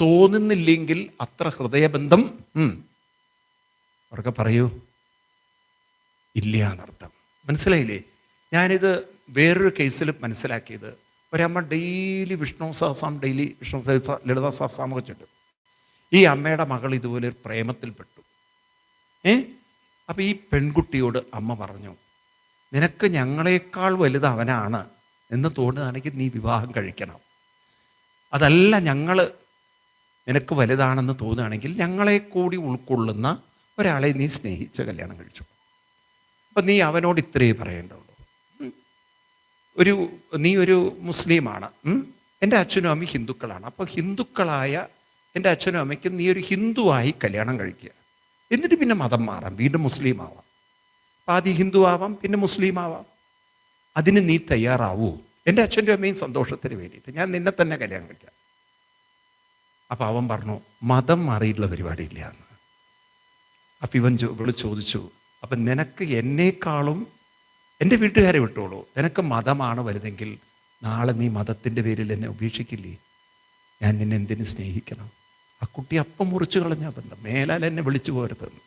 തോന്നുന്നില്ലെങ്കിൽ അത്ര ഹൃദയബന്ധം അവർക്ക് പറയൂ ഇല്ല എന്നർത്ഥം. മനസ്സിലായില്ലേ? ഞാനിത് വേറൊരു കേസിൽ മനസ്സിലാക്കിയത്, ഒരമ്മ ഡെയിലി വിഷ്ണു സഹസ്രം, ഡെയിലി വിഷ്ണു സഹസ്ര ലളിതാ സഹസ്രം വെച്ചിട്ട് ഈ അമ്മയുടെ മകൾ ഇതുപോലെ ഒരു പ്രേമത്തിൽപ്പെട്ടു. അപ്പം ഈ പെൺകുട്ടിയോട് അമ്മ പറഞ്ഞു, നിനക്ക് ഞങ്ങളെക്കാൾ വലുത് അവനാണ് എന്ന് തോന്നുകയാണെങ്കിൽ നീ വിവാഹം കഴിക്കണം. അതല്ല, ഞങ്ങൾ നിനക്ക് വലുതാണെന്ന് തോന്നുകയാണെങ്കിൽ ഞങ്ങളെ കൂടി ഉൾക്കൊള്ളുന്ന ഒരാളെ നീ സ്നേഹിച്ച് കല്യാണം കഴിച്ചു. അപ്പം നീ അവനോട് ഇത്രയേ പറയേണ്ടുള്ളൂ, നീ ഒരു മുസ്ലിമാണ്, എൻ്റെ അച്ഛനും അമ്മയും ഹിന്ദുക്കളാണ്. അപ്പോൾ ഹിന്ദുക്കളായ എൻ്റെ അച്ഛനും അമ്മയ്ക്കും നീ ഒരു ഹിന്ദുവായി കല്യാണം കഴിക്കുക. എന്നിട്ട് പിന്നെ മതം മാറാം, വീണ്ടും മുസ്ലിം ആവാം. അപ്പം ആദ്യം ഹിന്ദു ആവാം, പിന്നെ മുസ്ലിം ആവാം. അതിന് നീ തയ്യാറാവൂ? എൻ്റെ അച്ഛൻ്റെ അമ്മയും സന്തോഷത്തിന് വേണ്ടിയിട്ട് ഞാൻ നിന്നെ തന്നെ കല്യാണം കഴിക്കാം. അപ്പം അവൻ പറഞ്ഞു, മതം മാറിയിട്ടുള്ള പരിപാടിയില്ല എന്ന്. അപ്പം ഇവള് ചോദിച്ചു, അപ്പം നിനക്ക് എന്നേക്കാളും എൻ്റെ വീട്ടുകാരെ വിട്ടോളൂ, നിനക്ക് മതമാണ് വലുതെങ്കിൽ നാളെ നീ മതത്തിൻ്റെ പേരിൽ എന്നെ ഉപേക്ഷിക്കില്ലേ? ഞാൻ നിന്നെ എന്തിനു സ്നേഹിക്കണം? ആ കുട്ടി അപ്പം മുറിച്ചു കളഞ്ഞ ബന്ധം, മേലാൽ എന്നെ വിളിച്ചു പോരുതെന്ന്.